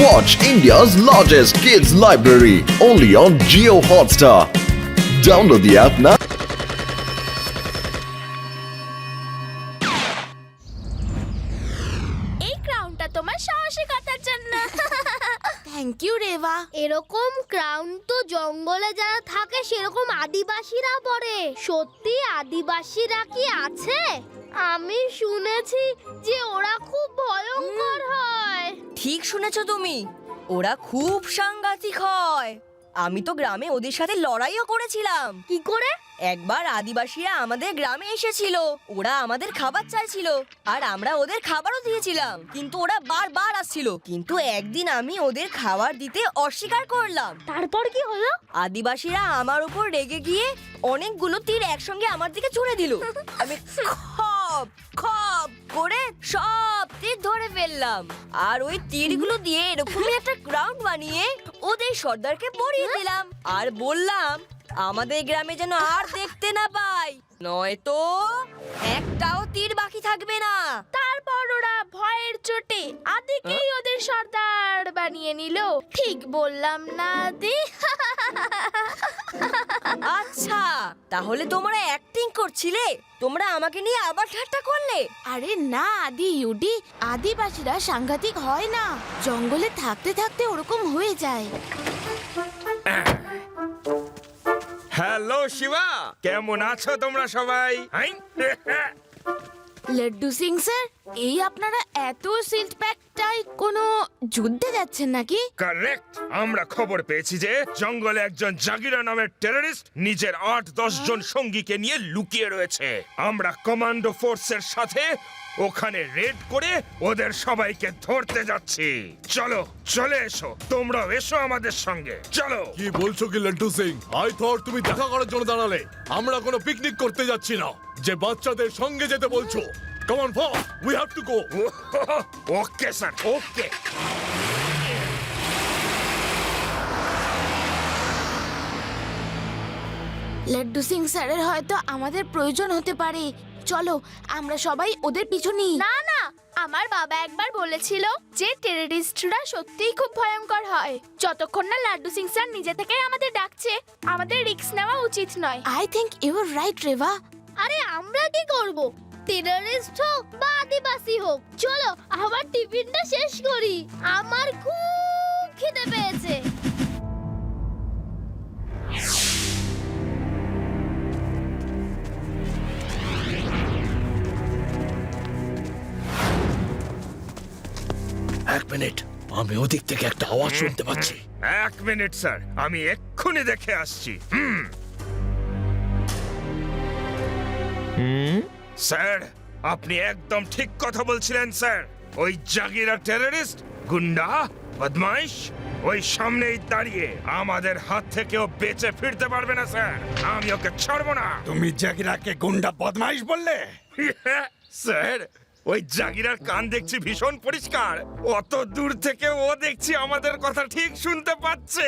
Watch India's largest kids library only on Jio Hotstar. Download the app now. এই ক্রাউনটা তোমার সাহসিকতার জন্য। Thank you Reba. এরকম ক্রাউন তো জঙ্গলে যারা থাকে সেরকম আদিবাসীরা পরে। সত্যি আদিবাসীরা কি আছে? আমি শুনেছি যে ওরা খুব ভয়ঙ্কর হয়। ঠিক শুনেছো তুমি, ওরা খুব সাংঘাতিক হয়। আমি তো গ্রামে ওদের সাথে লড়াইও করেছিলাম। কি করে? একবার আদিবাসীরা আমাদের গ্রামে এসেছিল, ওরা আমাদের খাবার চাইছিল আর আমরা ওদের খাবারও দিয়েছিলাম, কিন্তু ওরা বারবার আসছিল। কিন্তু একদিন আমি ওদের খাবার দিতে অস্বীকার করলাম। তারপর কি হলো? আদিবাসীরা আমার উপর রেগে গিয়ে অনেকগুলো তীর একসঙ্গে আমার দিকে ছুড়ে দিল। আমি খপ খপ করে সব তীর ধরে ফেললাম আর ওই তীরগুলো দিয়ে এরকমই একটা গ্রাউন্ড বানিয়ে ওদের সর্দারকে পরিয়ে দিলাম আর বললাম আমাদের গ্রামে যেন আর দেখতে না পাই, নয়তো একটাও তীর বাকি থাকবে না। তারপর ওরা ভয়ের চোটে আদিকেই ওদের সর্দার বানিয়ে নিল। ঠিক বললাম না আদি? আচ্ছা, তাহলে তোমরা অ্যাক্টিং করছিলে, তোমরা আমাকে নিয়ে আবার ঠাট্টা করলে। আরে না আদি ইউডি, আদিবাসীরা সাংঘাতিক হয় না, জঙ্গলে থাকতে থাকতে ওরকম হয়ে যায়। হ্যালো শিবা, কেমন আছো তোমরা সবাই? লাড্ডু সিং স্যার, এই আপনারা এত সিল্ট প্যাকটাই কোনো যুদ্ধে যাচ্ছেন নাকি? কারেক্ট, আমরা খবর পেয়েছি যে জঙ্গলে একজন জাগিরা নামের টেররিস্ট নিজের ৮-১০ জন সঙ্গীকে নিয়ে লুকিয়ে রয়েছে। আমরা কমান্ডো ফোর্সের সাথে ওখানে রেড করে ওদের সবাইকে ধরতে যাচ্ছি। চলো, চলে এসো, তোমরাও এসো আমাদের সঙ্গে, চলো। কি বলছো কি লাড্ডু সিং? আই থট তুমি দেখা করার জন্য দাঁড়ালে। আমরা কোনো পিকনিক করতে যাচ্ছি না, যে বাচ্চাদের সঙ্গে যেতে বলছো। Come on fast, we have to go. Okay sir, okay. Laddu Singh স্যারের হয়তো আমাদের প্রয়োজন হতে পারে। চলো আমরা সবাই ওদের পিছু নিই। না না, আমার বাবা একবার বলেছিল যে টেররিস্টরা সত্যিই খুব ভয়ঙ্কর হয়। যতক্ষণ না লাড্ডু সিং স্যার নিজে থেকেই আমাদের ডাকছে, আমাদের রিস্ক নেওয়া উচিত নয়। I think you are right Reba. আরে আমরা কি করব? টেররিস্ট হোক বা আদিবাসী হোক, চলো আবার টিফিনটা শেষ করি। আমার খুব খিদে পেয়েছে। এক মিনিট, আমি ওদিক থেকে একটা আওয়াজ শুনতে পাচ্ছি। 1 মিনিট স্যার, আমি এক্ষুনি দেখে আসছি। স্যার, আপনি একদম ঠিক কথা বলছিলেন স্যার। ওই জাগিরা টেররিস্ট, গুন্ডা, বদমাইশ ওই সামনেই দাঁড়িয়ে, আমাদের হাত থেকেও বেঁচে ফিরতে পারবে না স্যার। আমি ওকে ছাড়বো না। তুমি জাগিরাকে গুন্ডা বদমাইশ বললে? স্যার, ওই জাগিরার কান দেখছি ভীষণ পরিষ্কার। অত দূর থেকে ও দেখছি আমাদের কথা ঠিক শুনতে পাচ্ছে।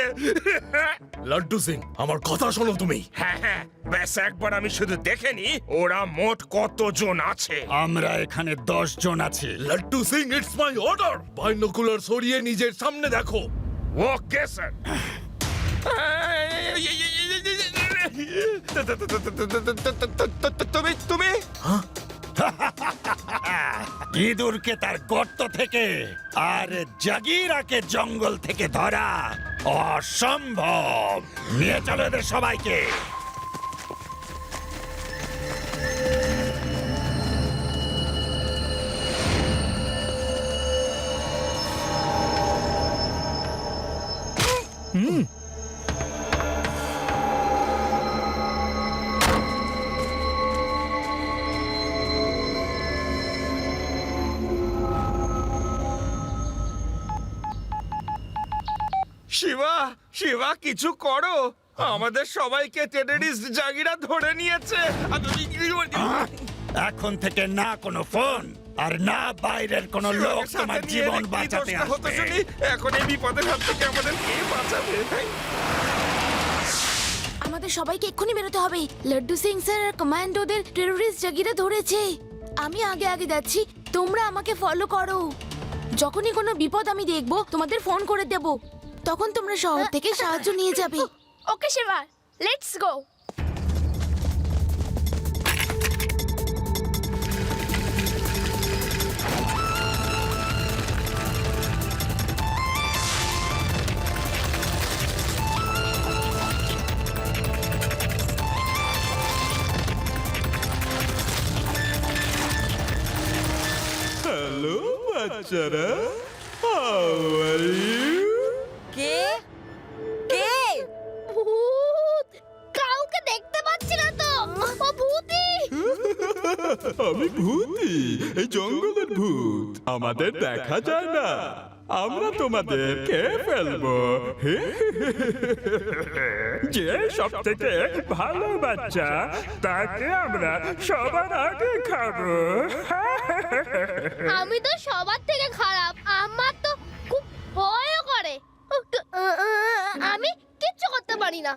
লাড্ডু সিং, আমার কথা শোনো তুমি। হ্যাঁ হ্যাঁ, ব্যাস একবার আমি শুধু দেখে নি ওরা মোট কতজন আছে। আমরা এখানে 10 জন আছি। Laddu Singh, it's my order. Binocular সরিয়ে নিজের সামনে দেখো। Okay sir. তুমি তুমি ইঁদুরকে তার গর্ত থেকে আর জাগিরাকে জঙ্গল থেকে ধরা অসম্ভব। নিয়ে চলো এদের সবাইকে। শিবা, শিবা কিছু করো, আমাদের সবাইকে টেররিস্ট জাগিরা ধরে নিয়েছে। এখন থেকে না কোনো ফোন আর না বাইরের কোনো লোক তোমার জীবন বাঁচাতে আসবে। এখন এই বিপদের হাত থেকে আমাদের কে বাঁচাবে? আমাদের সবাইকে এক্ষুনি বেরোতে হবে। লাড্ডু সিং স্যার আর কমান্ডোদের টেররিস্ট জাগিরা ধরেছে। আমি আগে আগে যাচ্ছি, তোমরা আমাকে ফলো করো। যখনই কোনো বিপদ আমি দেখব তোমাদের ফোন করে দেব, তখন তোমরা শহর থেকে সাহায্য নিয়ে যাবে। ওকে শিবা, লেটস গো। হ্যালো বাচ্চারা, হাউ আর ইউ? কে কে ভূত! কাউকে দেখতে পাচ্ছি না তো। ও ভূতি! আমি ভূতি, এই জঙ্গলের ভূত। আমাদের দেখা যায় না, আমরা তোমাদের খেয়ে ফেলবো। যে সব থেকে ভালো বাচ্চা তাকে আমরা সবার আগে খাবো। আমি তো সবার থেকে খারাপ, আমার তো খুব ভয়ও করে। আমি কিচ্ছু করতে পারি না।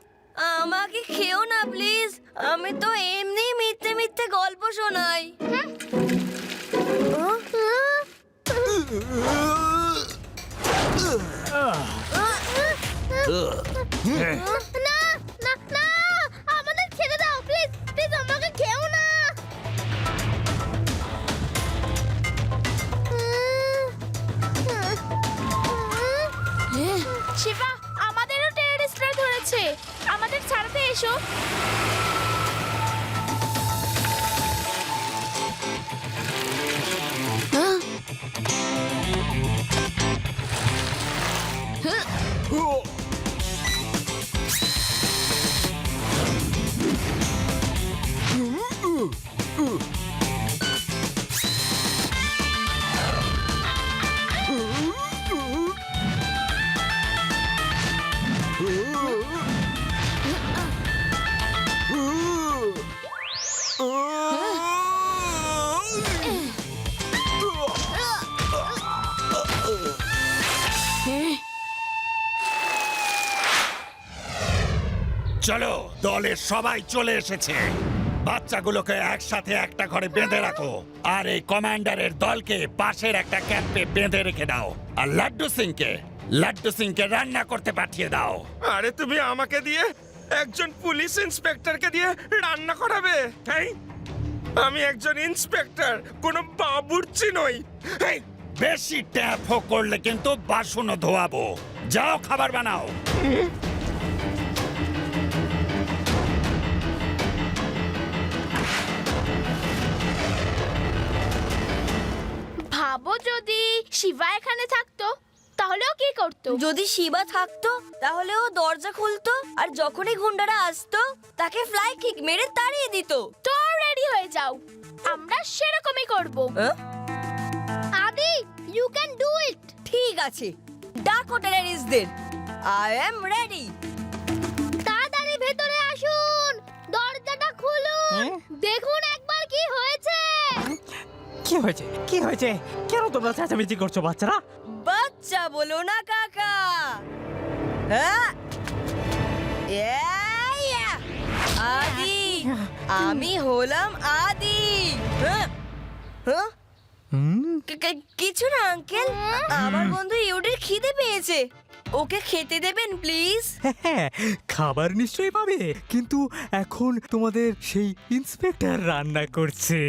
আমাকে খেও না প্লিজ, আমি তো এমনি মিথ্যে মিথ্যে গল্প শোনাই। না না না, আমাদের ছেড়ে দাও প্লিজ, প্লিজ আমাকে খেও না। শিবা, আমাদেরও টেররিস্টরা ধরেছে, আমাদের ছাড়তে এসো। চলো, দলের সবাই চলে এসেছে। বাচ্চাগুলোকে একসাথে একটা ঘরে বেঁধে রাখো, আর এই কমান্ডারের দলকে পাশের একটা ক্যাম্পে বেঁধে রেখে দাও। আর লাড্ডু সিংকে রান্না করতে পাঠিয়ে দাও। আরে তুমি আমাকে দিয়ে একজন পুলিশ ইন্সপেক্টরকে দিয়ে রান্না করাবে? হ্যাঁ, আমি একজন ইন্সপেক্টর, কোনো বাবুর্চি নই। এই, বেশি ট্যাপ করলে কিন্তু বাসনও ধোয়াবো। যাও, খাবার বানাও। ভাবো যদি শিবা এখানে থাকতো, তাহলেও কি করতো? যদি শিবা থাকতো তাহলে ও দরজা খুলতো, আর যখনই গুন্ডারা আসতো তাকে ফ্লাই কিক মেরে তাড়িয়ে দিত। তো রেডি হয়ে যাও, আমরা সেরকমই করব। আদি, ইউ ক্যান ডু ইট। ঠিক আছে, ডাকো টেররিস্টদের। I am ready. তাড়াতাড়ি ভেতরে আসুন, দরজাটা খুলুন, দেখুন একবার কি হয়েছে। কি হয়েছে? কি হয়েছে? কেন তোমরা চেঁচামেচি করছো বাচ্চারা? বাচ্চা বলো না কাকা। হ্যাঁ, ইয়া, আদি, আমি হলাম আদি। হ্যাঁ, হ্যাঁ? কিছু না আঙ্কেল, আমার বন্ধু ইউডির খিদে পেয়েছে, ওকে খেতে দেবেন প্লিজ। হ্যাঁ, খাবার নিশ্চয়ই পাবে, কিন্তু এখন তোমাদের সেই ইন্সপেক্টর রান্না করছে।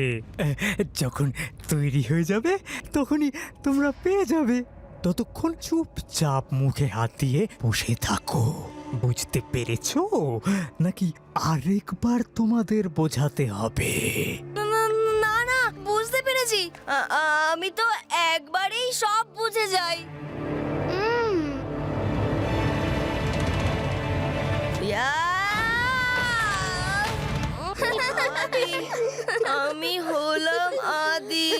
যখন তৈরি হয়ে যাবে তখনই তোমরা পেয়ে যাবে। ততক্ষণ চুপচাপ মুখে হাত দিয়ে বসে থাকো। বুঝতে পেরেছো নাকি আরেকবার তোমাদের বোঝাতে হবে? না না, বুঝতে পেরেছি। আমি তো একবারেই সব বুঝে যাই। আমি হলাম আদি।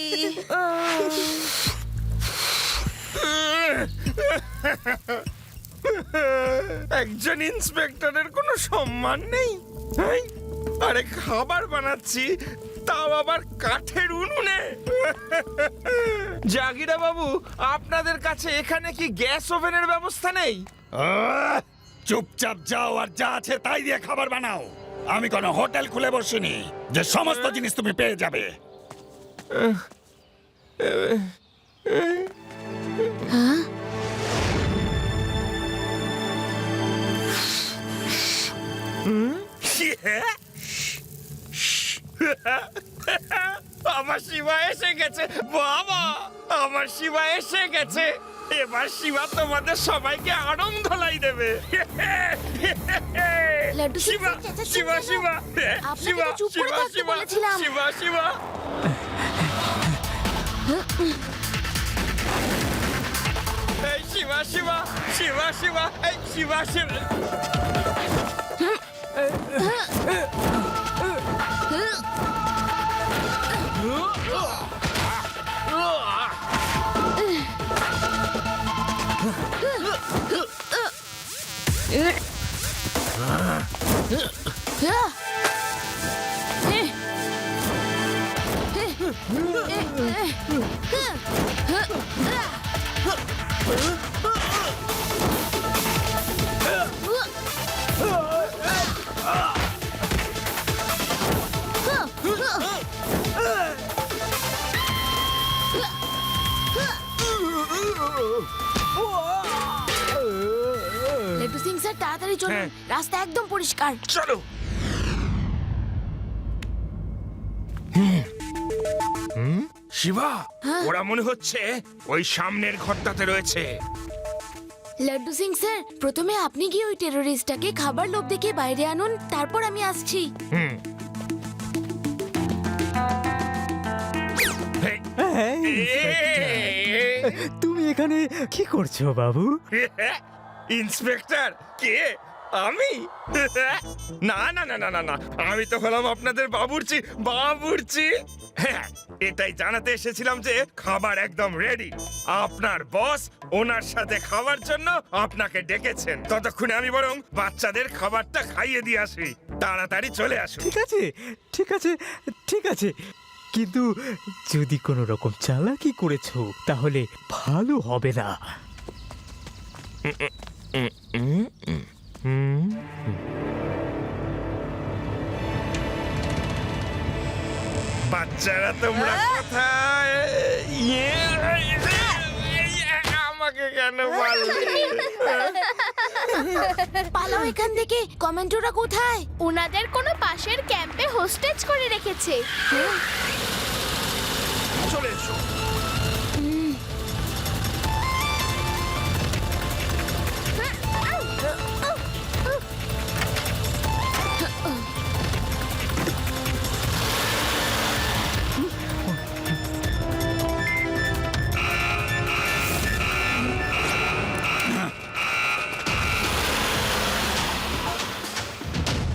একজন ইন্সপেক্টরের কোনো সম্মান নেই। এই, আরে খাবার বানাচ্ছি, তাও আবার কাঠের উনুনে। জাগিরা বাবু, আপনাদের কাছে এখানে কি গ্যাস ওভেনের ব্যবস্থা নেই? চুপচাপ যাও, আর যা আছে তাই দিয়ে খাবার বানাও। আমি কোনো হোটেল খুলে বসিনি যে সমস্ত জিনিস তুমি পেয়ে যাবে। হ্যাঁ? আমার শিবা এসে গেছে বাবা, আমার শিবা এসে গেছে। এবার শিবা তোমাদের সবাইকে আনন্দ ধলাই দেবে। লাড্ডু সিং শিবা স্যার চেঁচাচ্ছেন শিবা কেন? শিবা আপনাকে শিবা তো চুপ করে শিবা থাকতে শিবা বলেছিলাম। শিবা শিবা এই শিবা শিবা শিবা শিবা এই শিবা শিবা লাড্ডু সিং স্যার তাড়াতাড়ি চলুন, হ্যাঁ। রাস্তা একদম পরিষ্কার। চলো। শিবা, ওরা মনে হচ্ছে ওই সামনের ঘরটাতে রয়েছে। লাড্ডু সিং স্যার, প্রথমে আপনি গিয়ে ওই টেররিস্টটাকে খাবার লোভ দেখিয়ে বাইরে আনুন, তারপর আমি আসছি। হুম। হেই, তুমি এখানে কি করছো বাবু? ইন্সপেক্টর কে? আমি? না না না না না না, আমি তো হলাম আপনাদের বাবুর্চি। বাবুর্চি, হ্যাঁ, এটাই জানাতে এসেছিলাম যে খাবার একদম রেডি। আপনার বস ওনার সাথে খাওয়ার জন্য আপনাকে ডেকেছেন। ততক্ষণে আমি বরং বাচ্চাদের খাবারটা খাইয়ে দিয়ে আসি। তাড়াতাড়ি চলে আসুন। ঠিক আছে ঠিক আছে ঠিক আছে, কিন্তু যদি কোনো রকম চালাকি করেছো তাহলে ভালো হবে না। বাচ্চারা তোমরা কোথায়? আমাকে কেন বললে? পালাও এখান থেকে। কমেন্টোরা কোথায়? ওনাদের কোনো পাশের ক্যাম্পে হোস্টেজ করে রেখেছে। চলে এসো।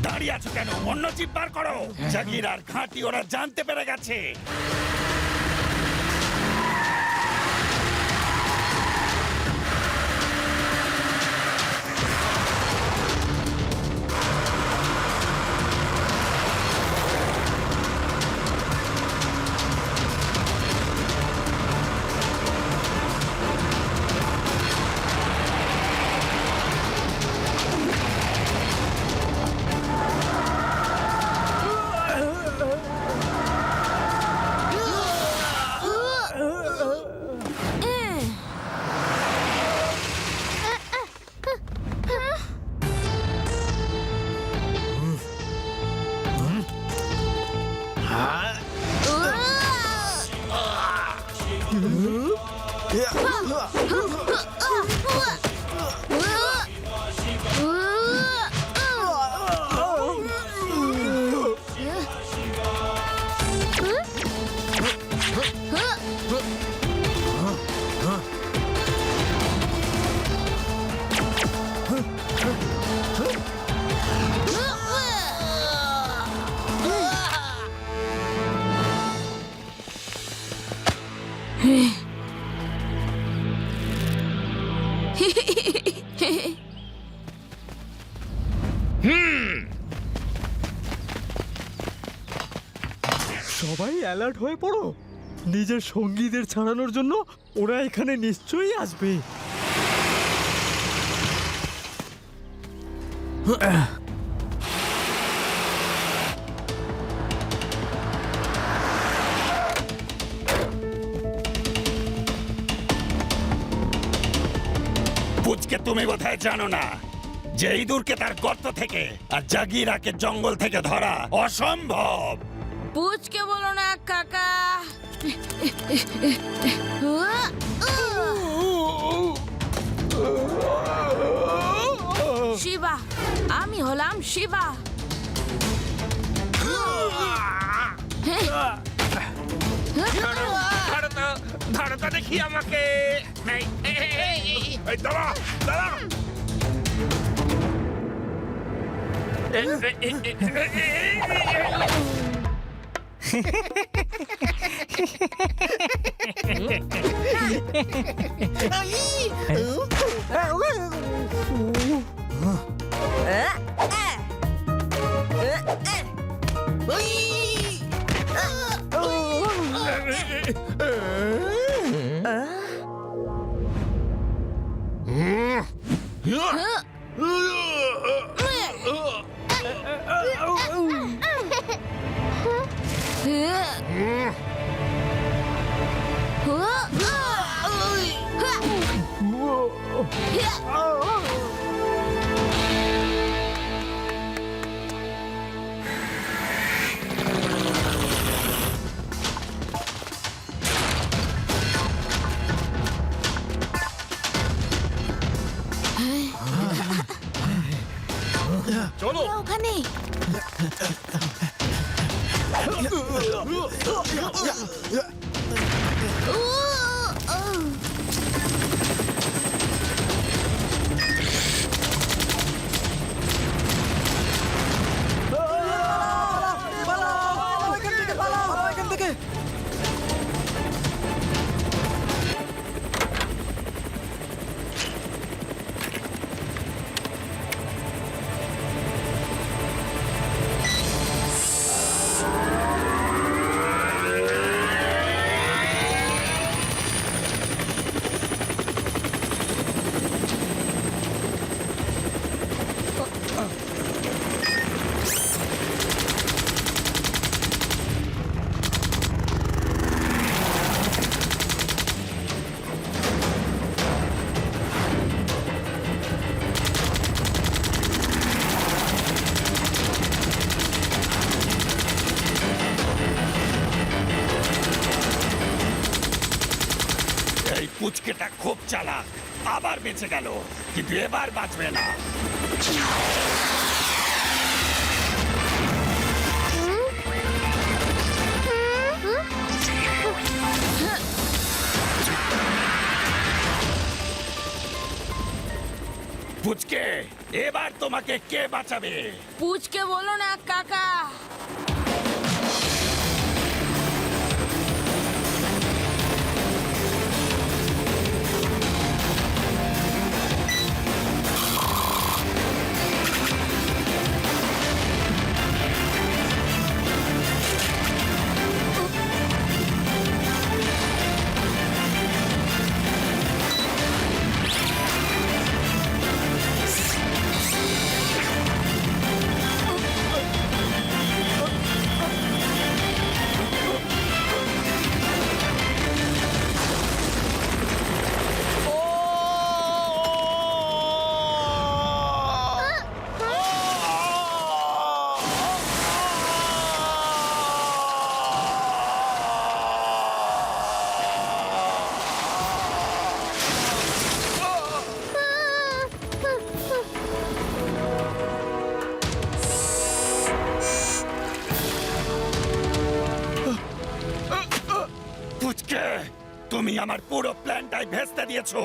দাঁড়িয়ে আছো কেন? অন্য জিপ বার করো। জাগির আর ঘাঁটি ওরা জানতে পেরে গেছে। সবাই অ্যালার্ট হয়ে পড়ো, নিজের সঙ্গীদের ছাড়ানোর জন্য ওরা এখানে নিশ্চয়ই আসবে। পুচকে তুমি বোধহয় জানো না যে ইঁদুরকে তার গর্ত থেকে আর জাগিরাকে জঙ্গল থেকে ধরা অসম্ভব। পুচকে বলো না কাকা। শিবা, আমি হলাম শিবা। ধরতা দেখি আমাকে। এই দাঁড়া দাঁড়া। চলো। ওখানে এই পুচকেটা খুব চালাক, আবার বেঁচে গেল, কিন্তু এবার বাঁচবে না। পুচকে, এবার তোমাকে কে বাঁচাবে? পুচকে বলো না কাকা। পুচকে, তুমি আমার পুরো প্ল্যানটাই ভেস্তে দিয়েছো।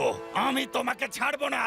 আমি তোমাকে ছাড়বো না।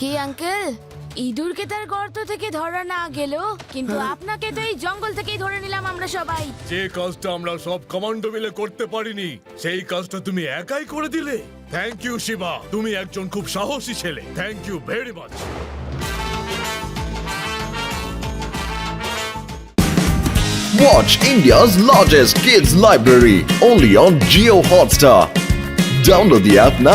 কি আঙ্কেল, ইঁদুরকে তার গর্ত থেকে ধরা না গেল, কিন্তু আপনাকে তো এই জঙ্গল থেকেই ধরে নিলাম আমরা সবাই। যে কাজটা আমরা সব কমান্ডো মিলে করতে পারিনি সেই কাজটা তুমি একাই করে দিলে। থ্যাংক ইউ শিবা, তুমি একজন খুব সাহসী ছেলে। Thank you very much. Watch India's largest kids library only on Geo Hotstar. Download the app now.